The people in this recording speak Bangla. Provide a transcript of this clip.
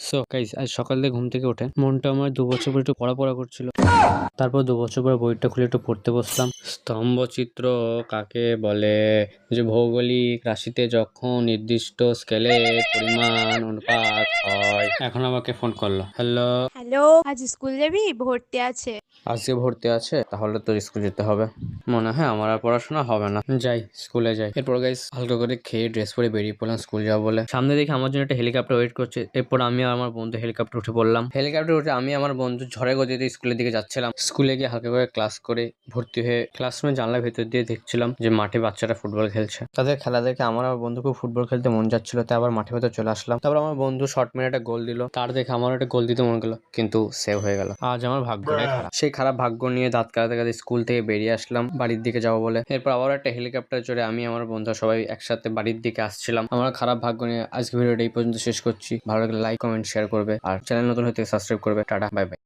সো গাইস, আজ সকাল থেকে ঘুম থেকে উঠে মনটা আমার ২ বছর পরে একটু পড়া করছিল। তারপর ২ বছর পর বইটা খুলে একটু পড়তে বসলাম। স্তম্ভচিত্র কাকে বলে? যে ভৌগোলিক রাশিতে যখন নির্দিষ্ট স্কেলে পরিমাণ অনুপাত হয়। এখন আমাকে ফোন করলো। হ্যালো, হ্যালো, আজ স্কুল যাবি? ভর্তি আছে। আজকে ভর্তি আছে, তাহলে তো স্কুল যেতে হবে। মনে হয় আমার আর পড়াশোনা হবে না। যাই, স্কুলে যাই। এরপর গাইস হালকা করে খেয়ে ড্রেস পরে বেরিয়ে পড়লাম স্কুল যাবো বলে। সামনে দেখে আমার জন্য একটা হেলিকপ্টার ওয়েট করছে। এরপর আমি আর আমার বন্ধু হেলিকপ্টার উঠে পড়লাম। হেলিকপ্টার উঠে আমি আমার বন্ধু ঝড়ে গতিতে স্কুলের দিকে যাচ্ছিলাম। স্কুলে গিয়ে হালকা করে ক্লাস করে ভর্তি হয়ে ক্লাসরুমে জানলার ভেতর দিয়ে দেখছিলাম যে মাঠে বাচ্চারা ফুটবল খেলছে। তাদের খেলা দেখে আমার আর বন্ধু খুব ফুটবল খেলতে মন যাচ্ছিল, তাই আবার মাঠের ভেতর চলে আসলাম। তারপর আমার বন্ধু শর্ট মেরে একটা গোল দিল। তার দেখে আমার একটা গোল দিতে মন গেল, কিন্তু সেভ হয়ে গেল। আজ আমার ভাগ্যটাই খারাপ। সেই খারাপ ভাগ্য নিয়ে দাঁত কাটাতে কাটাতে স্কুল থেকে বেরিয়ে আসলাম বাড়ির দিকে যাবো বলে। এরপর আবার একটা হেলিকপ্টার চড়ে আমি আমার বন্ধু সবাই একসাথে বাড়ির দিকে আসছিলাম। আমার খারাপ ভাগ্য নিয়ে আজকে ভিডিওটা এই পর্যন্ত শেষ করছি। ভালো লাগলে লাইক, কমেন্ট, শেয়ার করবে আর চ্যানেল নতুন হতে সাবস্ক্রাইব করবে। Tata, bye bye.